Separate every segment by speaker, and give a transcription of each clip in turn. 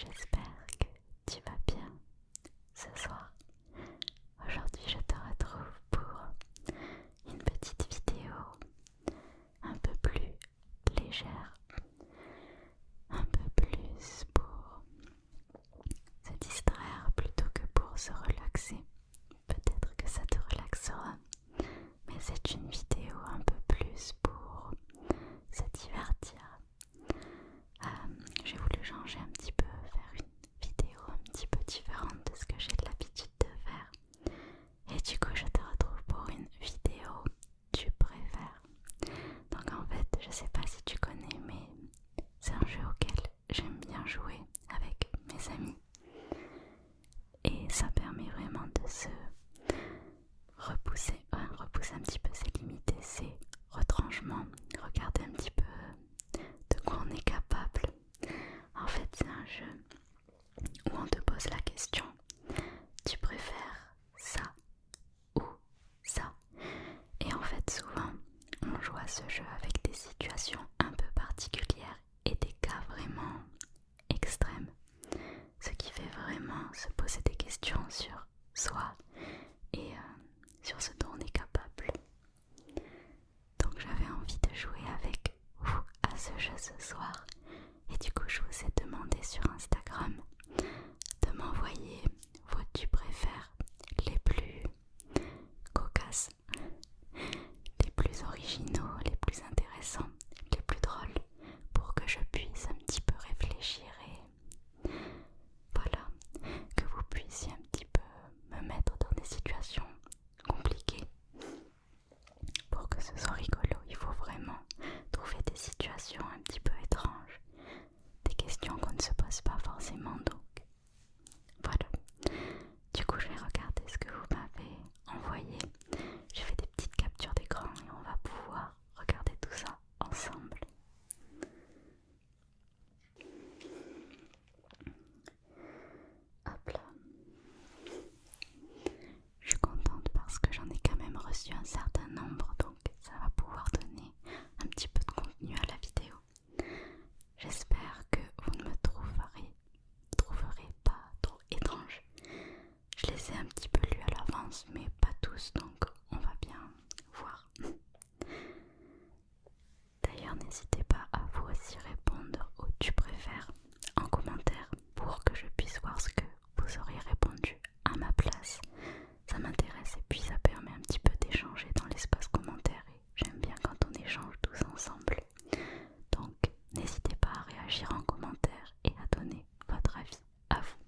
Speaker 1: J'espère que tu vas bien ce soir. Aujourd'hui, je te retrouve pour une petite vidéo un peu plus légère, un peu plus pour se distraire plutôt que pour se relaxer. Peut-être que ça te relaxera, mais c'est une vidéo un peu plus pour se divertir. J'ai voulu changer un petit peu, faire une vidéo un petit peu différente de ce que j'ai l'habitude de faire. Et du coup, je te retrouve pour une vidéo tu préfères. Donc en fait, je sais pas si tu connais, mais c'est un jeu auquel j'aime bien jouer avec mes amis. Et ça permet vraiment de se repousser un petit peu ses limites et ses retranchements, regarder un petit peu de quoi on est capable. En fait, c'est un jeu où on te pose la question: tu préfères ça ou ça? Et en fait, souvent, on joue à ce jeu avec des situations un peu particulières et des cas vraiment extrêmes. Ce qui fait vraiment se poser des questions sur soi et sur ce dont on est capable. Donc j'avais envie de jouer avec vous à ce jeu ce soir. Et du coup, je vous ai demandé sur Instagram de m'envoyer vos tu préfères les plus cocasses, les plus originaux, les plus intéressants, les plus drôles, pour que je puisse un petit peu réfléchir et voilà, que vous puissiez un petit peu me mettre dans des situations compliquées. Pour que ce soit rigolo, il faut vraiment trouver des situations un petit peu étranges, des questions qu'on ne se pose pas forcément, donc voilà. Du coup, je vais regarder ce que vous m'avez envoyé. J'ai fait des petites captures d'écran et on va pouvoir regarder tout ça ensemble. Hop là. Je suis contente parce que j'en ai quand même reçu un certain nombre, donc ça va pouvoir donner un petit peu de contenu à la vidéo. J'espère que vous ne me trouverez pas trop étrange. Je les ai un petit peu lus à l'avance, mais pas tous, donc on va bien voir. D'ailleurs, n'hésitez pas à vous aussi répondre au tu préfères en commentaire pour que je puisse voir ce que vous auriez répondu à ma place. Ça m'intéresse et puis ça permet un petit peu d'échanger dans l'espace commentaire et j'aime bien quand on échange tous ensemble. Donc n'hésitez pas à réagir en commentaire et à donner votre avis à vous.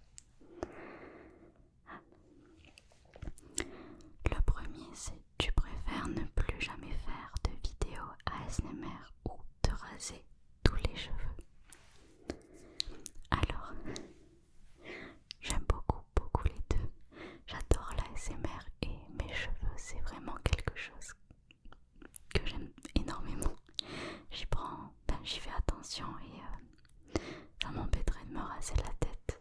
Speaker 1: Le premier, c'est: tu préfères ne plus jamais faire de vidéos ASMR ou te raser tous les cheveux? Alors, j'aime beaucoup les deux. J'adore l'ASMR et mes cheveux, c'est vraiment quelque chose que j'aime énormément. J'y fais attention et ça m'embêterait de me raser la tête.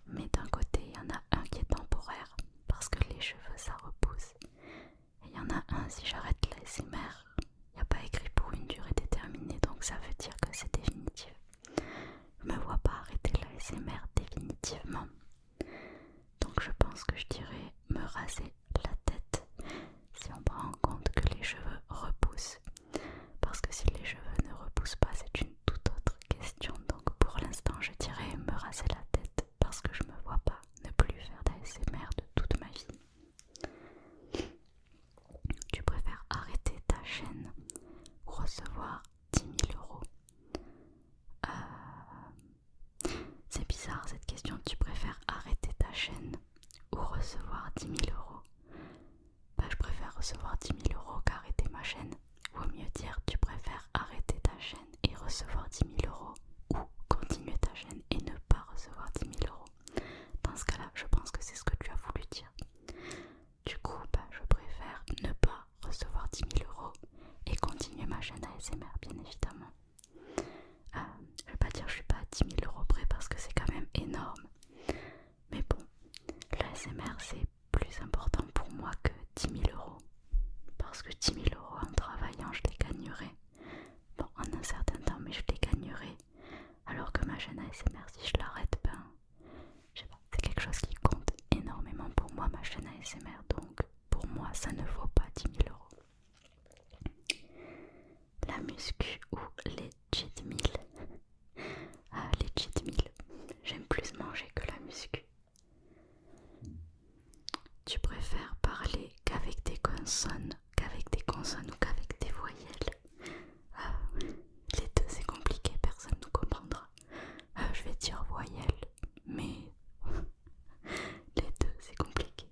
Speaker 1: Mais d'un côté, il y en a un qui est temporaire parce que les cheveux ça repousse. Et il y en a un, si j'arrête l'ASMR, il n'y a pas écrit pour une durée déterminée, donc ça veut dire que c'est définitif. Je me vois pas arrêter l'ASMR définitivement. Donc je pense que je dirais me raser la tête si on prend en compte que les cheveux repoussent. Parce que si les cheveux ne repoussent pas, c'est une toute autre question. Donc pour l'instant, je dirais me raser la tête parce que je me vois pas ne plus faire d'ASMR de toute ma vie. Tu préfères arrêter ta chaîne ou recevoir 10 000 €? C'est bizarre cette question. Tu préfères arrêter ta chaîne ou recevoir 10 000 €? Je préfère recevoir 10 000 € qu'arrêter ma chaîne. Vaut mieux dire: tu préfères arrêter ta chaîne et recevoir 10 000 € ou continuer ta chaîne et ne pas recevoir 10 000 €. Dans ce cas-là, je pense que c'est ce que tu as voulu dire. Du coup, je préfère ne pas recevoir 10 000 € et continuer ma chaîne ASMR, bien évidemment. Je vais pas dire que je suis pas à 10 000 € près parce que c'est quand même énorme. Mais bon, l'ASMR c'est plus important pour moi que 10 000 €. Parce que 10 000 € en travail, Tu préfères parler qu'avec des consonnes ou qu'avec des voyelles? Les deux c'est compliqué, personne ne nous comprendra. Je vais dire voyelles, mais les deux c'est compliqué.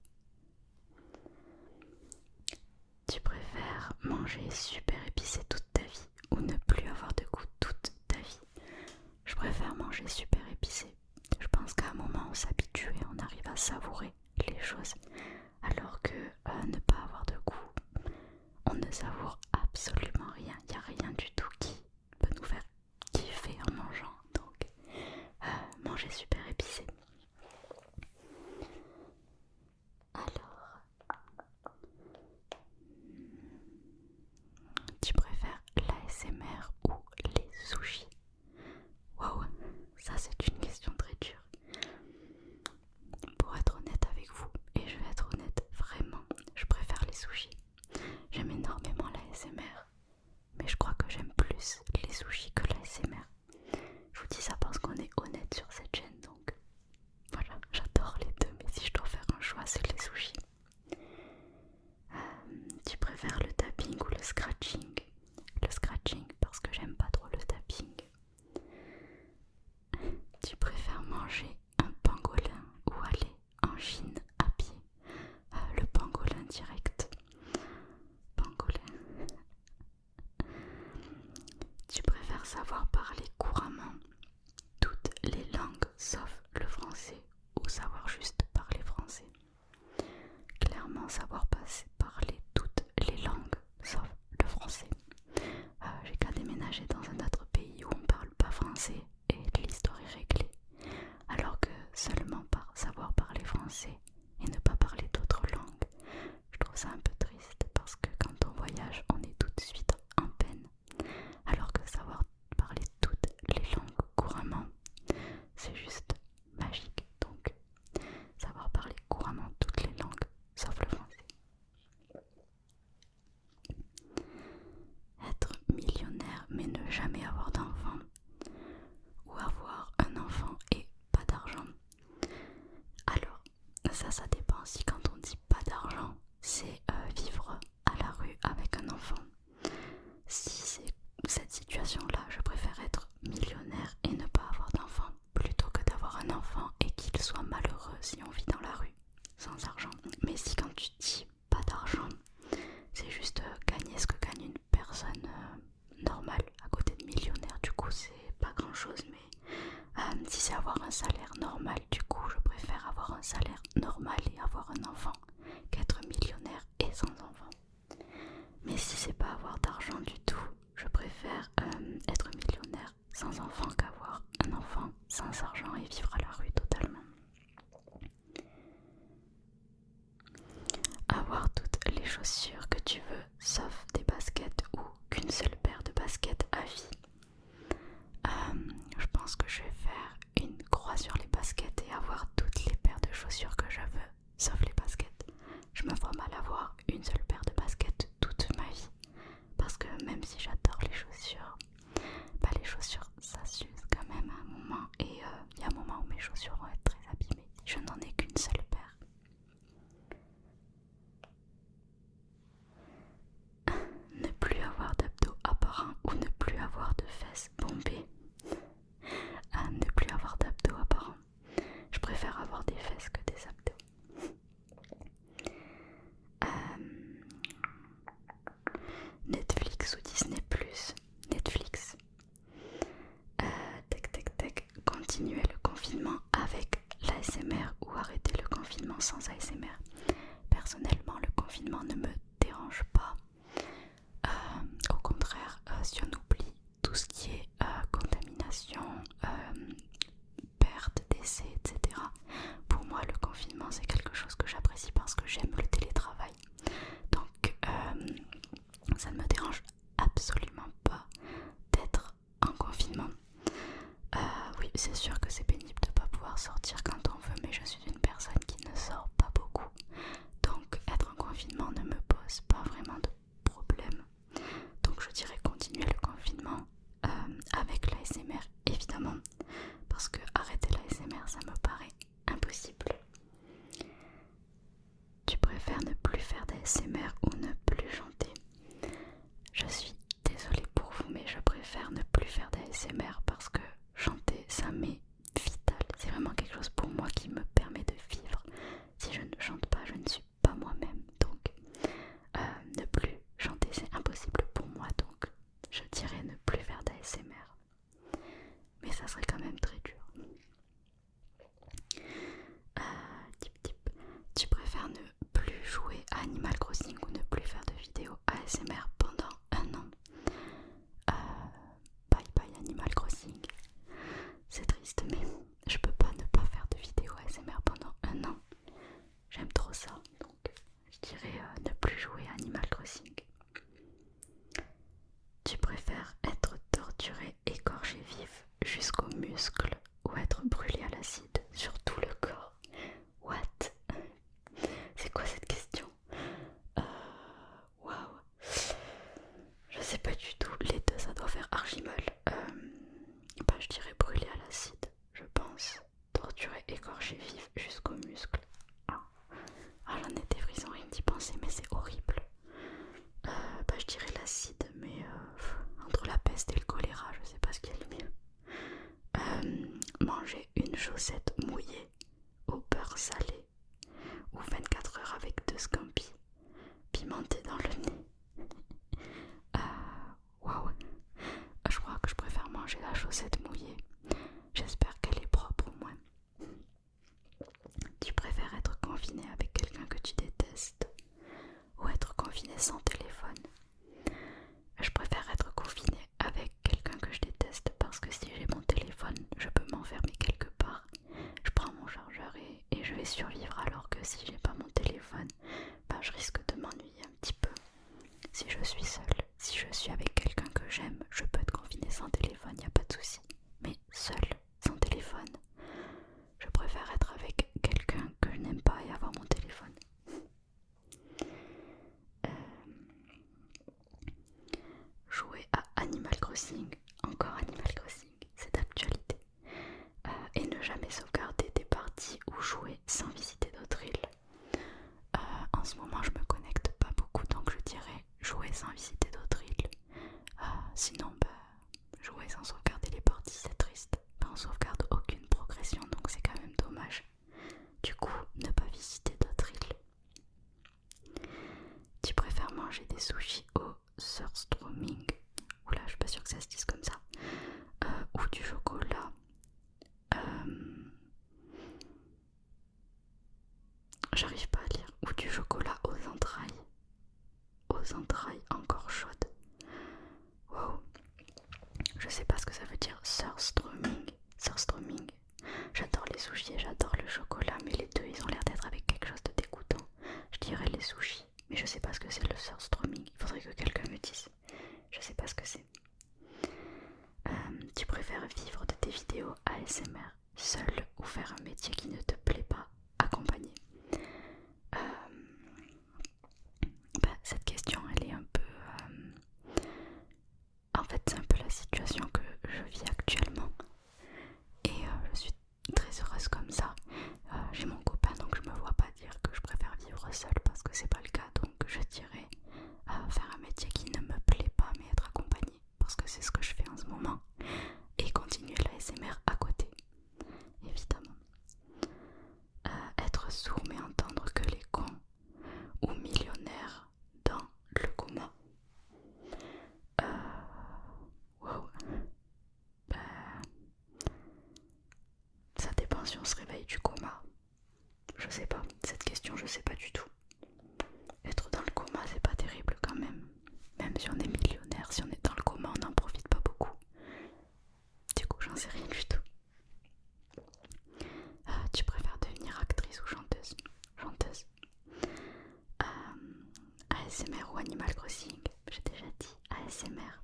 Speaker 1: Tu préfères manger super épicé toute ta vie ou ne plus avoir de goût toute ta vie? Je préfère manger super épicé. Je pense qu'à un moment on s'habitue et on arrive à savourer les choses, alors que ne pas avoir de goût, on ne savoure absolument rien. Il n'y a rien du tout qui peut nous faire kiffer en mangeant. Donc manger super épicé. Alors, tu préfères l'ASMR ou les sushis? Waouh, ça c'est une question très dure. Pour être honnête avec vous, et je vais être honnête vraiment, je préfère les sushis. J'aime énormément l'ASMR, mais je crois que j'aime plus les sushis que l'ASMR. Je vous dis ça parce qu'on est honnête sur cette chaîne, donc voilà, j'adore les deux, mais si je dois faire un choix, c'est les sushis. Tu préfères le tapping ou le scratching? Le scratching parce que j'aime pas trop le tapping. Tu préfères manger un pangolin ou aller en Chine à pied? Le pangolin direct. Pangolin. Tu préfères savoir parler couramment toutes les langues sauf le français ou savoir juste parler français? Clairement savoir parler toutes les langues sauf le français. J'ai qu'à déménager dans un autre pays où on parle pas français et l'histoire est réglée. Alors que seulement savoir parler français et ne pas parler d'autres langues, je trouve ça un peu triste parce que quand on voyage, on est tout de suite en peine. Alors que savoir parler toutes les langues couramment, c'est juste magique. Donc, savoir parler couramment toutes les langues, sauf le français. Être millionnaire mais ne jamais avoir d'enfant, ou avoir un enfant et pas d'argent? Alors, ça dépend. Si quand on dit pas d'argent, c'est vivre à la rue avec un enfant. Si c'est cette situation-là, je préfère être millionnaire et ne pas avoir d'enfant plutôt que d'avoir un enfant et qu'il soit malheureux si on vit dans la rue sans argent. Mais si quand tu dis pas d'argent, c'est juste gagner ce que gagne une personne normale à côté de millionnaire, du coup c'est pas grand chose. Mais si c'est avoir un salaire normal, du coup je préfère avoir un salaire normal et avoir un enfant qu'être millionnaire et sans enfant. Mais si c'est pas avoir d'argent du tout, je préfère être millionnaire sans enfant qu'avoir un enfant sans argent et vivre à la rue totalement. Avoir toutes les chaussures que tu veux sauf des baskets ou qu'une seule paire de baskets à vie. Je pense que je vais faire une croix sur les baskets et avoir toutes les paires de chaussures que je veux sauf les baskets. Je me vois mal avoir une seule paire de baskets toute ma vie parce que même si j'adore les chaussures, les chaussures ça s'use quand même à un moment et il y a un moment où mes chaussures vont être très abîmées si je n'en ai qu'une seule paire. Ne plus avoir d'abdos apparents ou ne plus avoir de fesses bombées? Ne plus avoir d'abdos apparents. Je préfère avoir des fesses que des abdos. Netflix ou Disney+. Netflix. Continuer le confinement avec l'ASMR ou arrêter le confinement sans ASMR. Personnellement, le confinement ne me dérange pas. Au contraire, si on oublie tout ce qui est contamination, perte, décès, etc. Pour moi, le confinement, c'est quelque chose que j'apprécie parce que j'aime le télétravail. Donc, ça ne me dérange absolument pas d'être en confinement. Oui, c'est sûr que c'est pénible de ne pas pouvoir sortir quand on veut, mais je suis une personne qui ne sort pas beaucoup. Donc, être en confinement ne me pose pas vraiment de problème. Donc, je dirais continuer le confinement avec l'ASMR, évidemment, parce que arrêter l'ASMR, ça me paraît impossible. Tu serait quand même très dur. Tu préfères ne plus jouer à Animal Crossing ou ne plus faire de vidéos ASMR pendant un an? Bye bye Animal Crossing. C'est triste mais je peux pas ne pas faire de vidéos ASMR pendant un an. J'aime trop ça, donc je dirais ne plus jouer à Animal Crossing. Tu préfères être torturé, écorché vif jusqu'aux muscles ou être brûlé à l'acide sur tout le corps? What? C'est quoi cette question? Waouh. Je sais pas du tout, les deux ça doit faire archi mal. Je dirais brûlé à l'acide, je pense. Torturé, écorché vif jusqu'aux muscles. J'en ai des frissons rien d'y penser, mais c'est horrible. Je dirais l'acide, mais entre la peste et le choléra, je sais pas ce qui est le mieux. Manger une chaussette mouillée au beurre salé ou 24 heures avec 2 scampis pimentés dans le nez. Waouh. Je crois que je préfère manger la chaussette mouillée. J'espère qu'elle est propre au moins. Tu préfères être confiné avec quelqu'un que tu détestes ou être confiné sans téléphone? Je préfère être confiné avec quelqu'un que je déteste parce que si j'ai mon téléphone, je peux m'enfermer quelque part. Je prends mon chargeur et je vais survivre, alors que si j'ai pas mon téléphone, je risque de m'ennuyer un petit peu. Si je suis seule, si je suis avec quelqu'un que j'aime, je peux être confinée sans téléphone, y a pas de souci. Mais seule, sans téléphone, je préfère être avec quelqu'un que je n'aime pas et avoir mon téléphone. Jouer à Animal Crossing, encore Animal Crossing, c'est d'actualité. Et ne jamais sauvegarder des parties ou jouer sans visiter d'autres îles. En ce moment je me connecte pas beaucoup, donc je dirais jouer sans visiter d'autres îles. Sinon jouer sans sauvegarder les parties, c'est triste. On sauvegarde aucune progression, donc c'est quand même dommage. Du coup, ne pas visiter d'autres îles. Tu préfères manger des sushis au surströmming, oula je suis pas sûre que ça se dise comme ça, ou du chocolat, j'arrive pas à lire, ou du chocolat aux entrailles encore chaudes. Wow, je sais pas ce que ça veut dire surströmming. J'adore les sushis et j'adore le chocolat, mais les deux ils ont l'air d'être avec quelque chose de dégoûtant. Je dirais les sushis, mais je sais pas ce que c'est le surströmming. Il faudrait que quelqu'un me dise. Je sais pas ce que c'est. Tu préfères vivre de tes vidéos ASMR seul ou faire un métier qui ne te plaît pas accompagné? Cette question elle est un peu... En fait c'est un peu la situation que je vis actuellement. Et je suis très heureuse comme ça. J'ai mon copain, donc je me vois pas dire que je préfère vivre seule parce que c'est pas le cas. Donc je dirais faire un métier qui ne me plaît pas mais être accompagnée, parce que c'est ce que je fais en ce moment. Et continuer l'ASMR à côté, évidemment. Être sourd mais entendre que les cons, ou millionnaire dans le coma. Wow. Ça dépend si on se réveille du coma. Je sais pas, cette question je sais pas du tout. Être dans le coma c'est pas terrible quand même. Même si on est millionnaire, si on est dans le coma on n'en profite pas beaucoup. Du coup j'en sais rien du tout. Tu préfères devenir actrice ou chanteuse? ASMR ou Animal Crossing? J'ai déjà dit ASMR.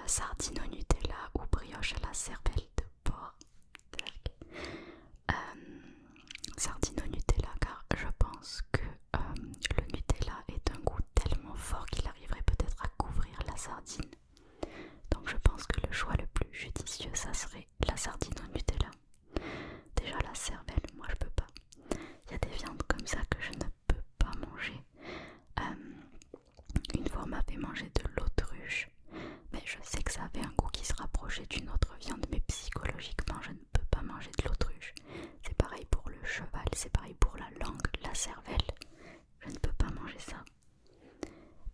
Speaker 1: Sardine au Nutella ou brioche à la cervelle de porc? Sardine au Nutella, car je pense que le Nutella est un goût tellement fort qu'il arriverait peut-être à couvrir la sardine. Donc je pense que le choix le plus judicieux ça serait la sardine au Nutella. Déjà la cervelle, moi je peux pas. Il y a des viandes comme ça que je ne peux pas manger. Une fois on m'avait mangé de l'autruche, mais je sais que ça avait un goût qui se rapprochait d'une autre viande, mais psychologiquement je ne peux pas manger de l'autruche. C'est pareil pour le cheval, c'est pareil pour la langue, la cervelle. Je ne peux pas manger ça.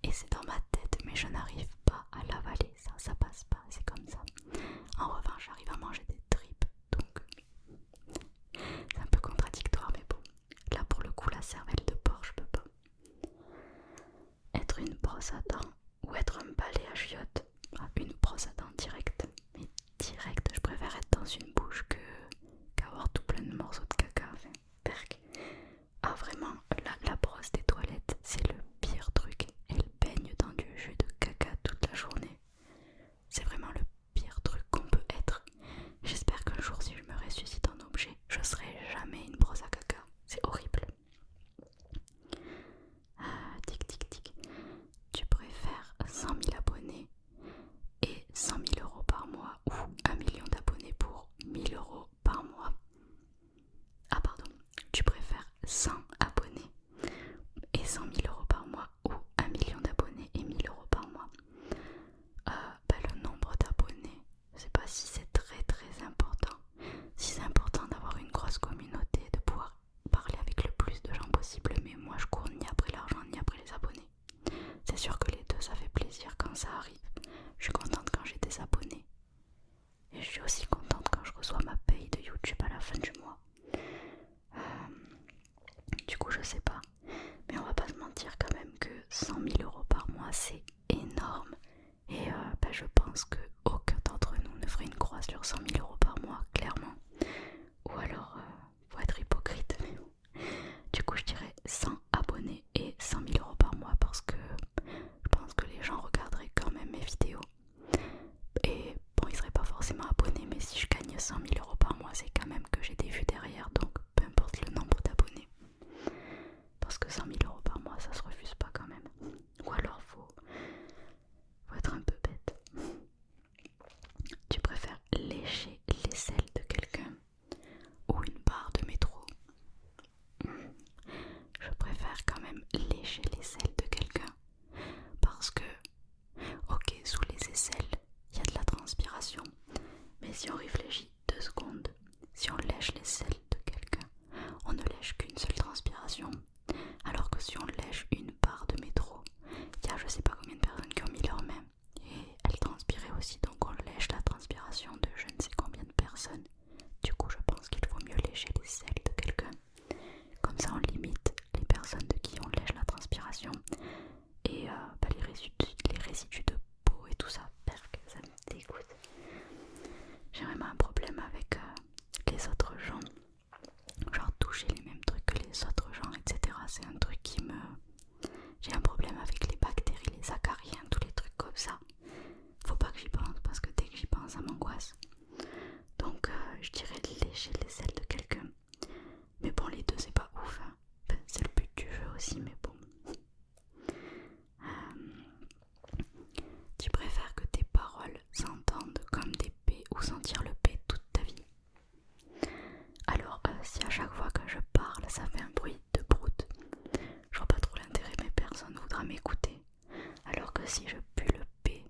Speaker 1: Et c'est dans ma tête, mais je n'arrive pas à l'avaler, ça passe pas, c'est comme ça. En revanche, j'arrive à manger brosse à dents ou être un balai à chiottes. Une brosse à dents directe, mais direct, je préfère être dans une bouche qu'avoir tout plein de morceaux de caca. Enfin, perc. Ah vraiment, la brosse des toilettes, c'est le pire truc. Elle baigne dans du jus de caca toute la journée. C'est vraiment le pire truc qu'on peut être. J'espère qu'un jour, si je me ressuscite en objet, je serai jamais une brosse à caca. C'est horrible. Tic tic tic. Tu préfères 100 000 abonnés et 100 000 euros par mois ou 1 million d'abonnés pour 1000 euros par mois? Ah pardon. Tu préfères 100 abonnés et 100 000 euros par mois ou 1 million d'abonnés et 1000 euros par mois? Le nombre d'abonnés, je sais pas si c'est très très important. Si c'est important d'avoir une grosse communauté, de pouvoir parler avec le plus de gens possible, mais moi je cours ni après l'argent ni après les abonnés. C'est sûr que les deux ça fait plaisir quand ça arrive. Je suis contente quand j'ai des abonnés. Et je suis aussi contente quand je reçois ma paye de YouTube à la fin du mois. Du coup je sais pas. Mais on va pas se mentir quand même que 100 000 euros par mois c'est énorme. Et je pense qu'aucun d'entre nous ne ferait une croix sur 100 000 euros par mois, clairement. Ou alors, faut être hypocrite. Mais bon. Du coup, je dirais 100 abonnés et 100 000 euros par mois parce que je pense que les gens regarderaient quand même mes vidéos. Et bon, ils seraient pas forcément abonnés, mais si je gagne 100 000 euros par mois, c'est quand même que j'ai des vues derrière, donc peu importe le nombre d'abonnés. Parce que 100 000 euros par mois, ça se refuse pas quand même. Ou alors, faut être un peu bête. Tu préfères lécher l'aisselle de quelqu'un ou une barre de métro? Je préfère quand même lécher l'aisselle de quelqu'un parce que, ok, sous les aisselles, il y a de la transpiration, mais si on réfléchit 2 secondes, si on lèche l'aisselle de quelqu'un, on ne lèche qu'une seule transpiration, alors que si on lèche une barre de métro, il y a je sais pas combien de personnes qui ont mis leurs mains et elles transpiraient aussi, donc on lèche la transpiration de je ne sais combien de personnes. Du coup je pense qu'il faut mieux lécher l'aisselle de quelqu'un, comme ça on limite les personnes de qui on lèche la transpiration et les résidus de peau et tout ça, perc, ça me dégoûte. J'ai vraiment un problème avec les autres gens, genre toucher les mêmes trucs que les autres gens, etc. C'est un truc qui me... J'ai un problème avec les bactéries, les acariens, tous les trucs comme ça. Faut pas que j'y pense parce que dès que j'y pense ça m'angoisse. Donc je dirais lécher l'aisselle de quelqu'un. Mais bon, les deux c'est pas ouf, hein. Enfin, c'est le but du jeu aussi, mais bon. Tu préfères que tes paroles s'entendent comme des P ou sentir le P toute ta vie? Alors si à chaque fois que je parle ça fait un bruit de broute, je vois pas trop l'intérêt, mais personne voudra m'écouter. Alors que si je pue le P,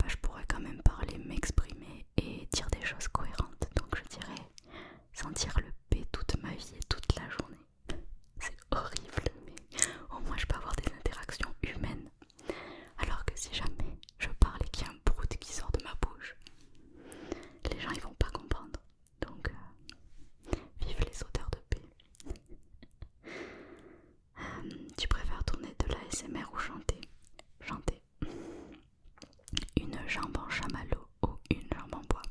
Speaker 1: je pourrais quand même parler, m'exprimer et dire des choses cohérentes. Donc je dirais sentir le P toute ma vie et toute la journée. C'est horrible, mais au moins je peux avoir des interactions humaines. Alors que si jamais je parle et qu'il y a un broute qui sort de ma bouche, les gens ils vont pas comprendre. Donc vive les odeurs de P. Tu préfères tourner de l'ASMR ou chanter? Chanter. Une jambe en chamallow ou une jambe en bois?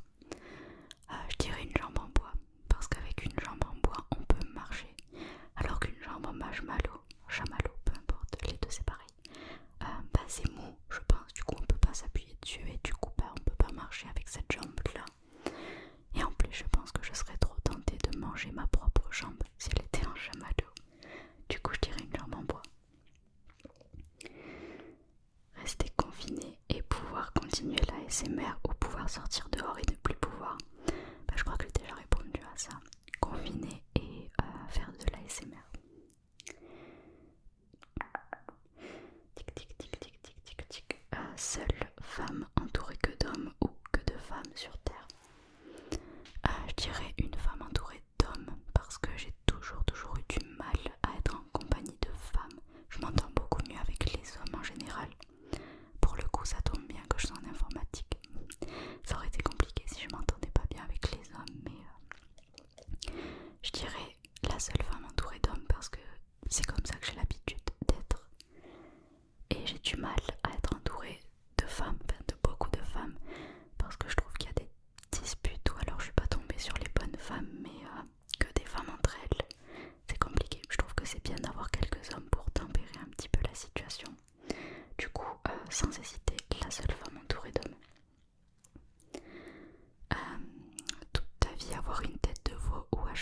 Speaker 1: Je dirais une jambe en bois, parce qu'avec une jambe en bois on peut marcher, alors qu'une jambe en chamallow, peu importe, les deux c'est pareil. C'est mou, je pense, du coup on peut pas s'appuyer dessus et du coup on peut pas marcher avec cette jambe là. Et en plus je pense que je serais trop tentée de manger ma propre jambe si elle était en chamallow. Du coup je dirais une jambe en bois. Rester confiné et pouvoir continuer l'ASMR ou pouvoir sortir dehors et ne plus pouvoir? Je crois que j'ai déjà répondu à ça. Confiné et faire de l'ASMR. Tic tic tic tic tic tic tic. Seule femme entourée que d'hommes ou que de femmes sur Terre? Je dirais une femme entourée d'hommes parce que j'ai toujours eu du mal à être en compagnie de femmes. Je m'entends beaucoup mieux avec les hommes en général. Pour le coup ça tombe bien que je sois en informatique.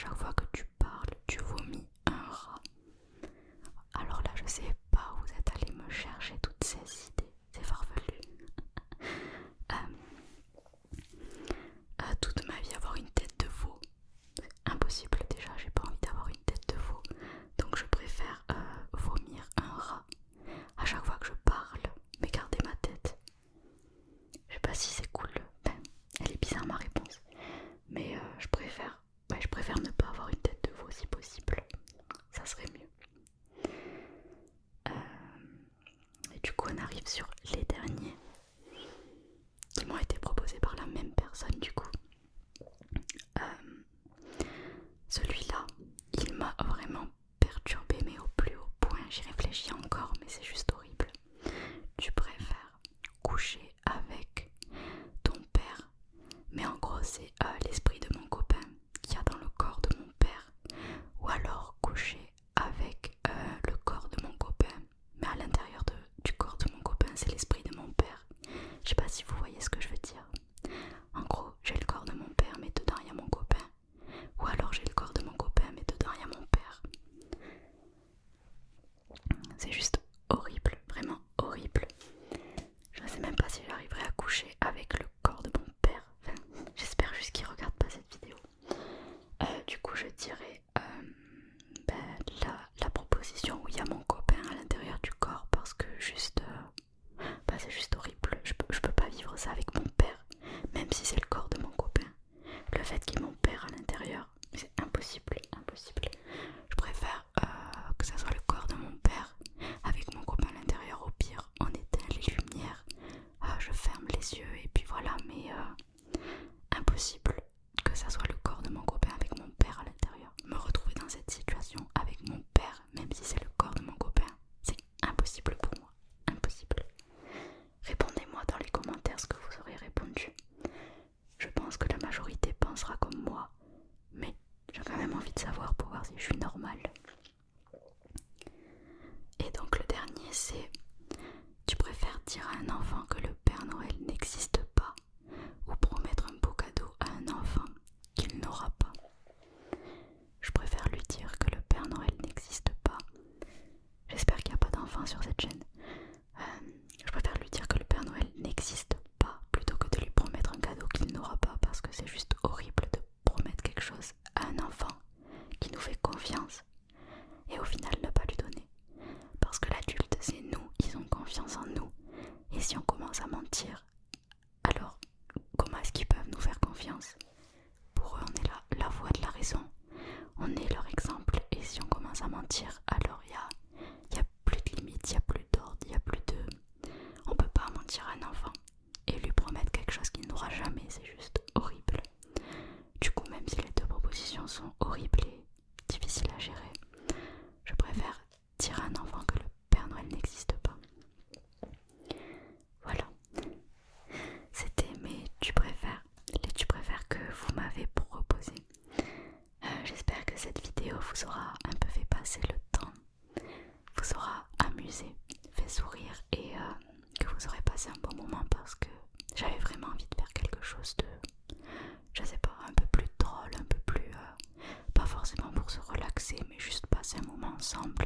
Speaker 1: chaque fois que tu parles, tu vomis un rat. Alors là, je sais pas où vous êtes allé me chercher toutes ces idées, c'est farfelu. Toute ma vie avoir une tête de veau, c'est impossible déjà, j'ai pas envie d'avoir une tête de veau. Donc je préfère vomir un rat à chaque fois que je parle, mais garder ma tête. Je sais pas si c'est cool, elle est bizarre ma réponse. Mais je préfère ne pas avoir une tête de veau si possible, ça serait mieux. Et du coup on arrive sur les derniers qui m'ont été proposés par la même personne du coup. Celui-là, il m'a vraiment perturbé mais au plus haut point, j'y réfléchis encore mais c'est juste horrible. Tu préfères coucher avec ton père, mais en gros c'est l'esprit de mon copain qu'il y a dans le corps de mon père, ou alors coucher avec le corps de mon copain, mais à l'intérieur du corps de mon copain c'est l'esprit de mon père. Je sais pas si vous voyez ce que je veux dire. En gros, j'ai le corps de mon père mais dedans il y a mon copain, ou alors j'ai le corps de mon copain mais dedans il y a mon père. C'est juste horrible, vraiment horrible. Je ne sais même pas si j'arriverai à coucher avec le corps de mon père. Enfin, j'espère juste qu'il regarde pas cette vidéo. Du coup je dirais la proposition où il y a mon copain à l'intérieur du corps, parce que juste c'est juste horrible. Je peux pas vivre ça avec mon père, même si c'est le corps de mon copain. Le fait qu'il y ait mon père à l'intérieur, c'est impossible, impossible. Je préfère que ça soit le corps de mon père avec mon copain à l'intérieur. Au pire, on éteint les lumières, je ferme les yeux et puis voilà, mais impossible que ça soit le corps de mon copain avec mon père à l'intérieur. Me retrouver dans cette situation avec mon père, même si c'est le corps de mon copain, c'est impossible pour moi, impossible. Répondez-moi dans les commentaires ce que vous aurez répondu. Je pense que la majorité pensera comme moi, mais j'ai quand même envie de savoir pour voir si je suis normale. Et donc le dernier c'est: tu préfères dire à un enfant que le Père Noël n'existe pas, ou promettre un beau cadeau à un enfant qu'il n'aura pas? Je préfère lui dire que le Père Noël n'existe pas. J'espère qu'il n'y a pas d'enfants sur cette chaîne. Je préfère lui dire que le Père Noël n'existe pas plutôt que de lui promettre un cadeau qu'il n'aura pas, parce que c'est juste horrible de promettre quelque chose à un enfant qui nous fait confiance et au final ne pas lui donner. Parce que l'adulte c'est nous, ils ont confiance en nous, et si on commence à mentir, alors comment est-ce qu'ils peuvent nous faire confiance? Pour eux on est la voix de la raison, on est leur exemple, et si on commence à mentir, alors il y a plus de limites, il y a plus d'ordre, il y a plus de... On peut pas mentir à un enfant et lui promettre quelque chose qu'il n'aura jamais, c'est juste horrible. Du coup, même si les deux propositions sont horribles et difficiles à gérer, je préfère dire à un enfant que le Père Noël n'existe pas. Voilà, c'était mes tu préfères, les tu préfères que vous m'avez proposé. J'espère que cette vidéo vous aura un peu fait passer le temps, vous aura amusé, fait sourire, et que vous aurez passé un bon moment, parce que j'avais vraiment envie de faire quelque chose de, je sais pas, un peu plus drôle, un peu plus, pas forcément pour se relaxer, mais juste passer un moment ensemble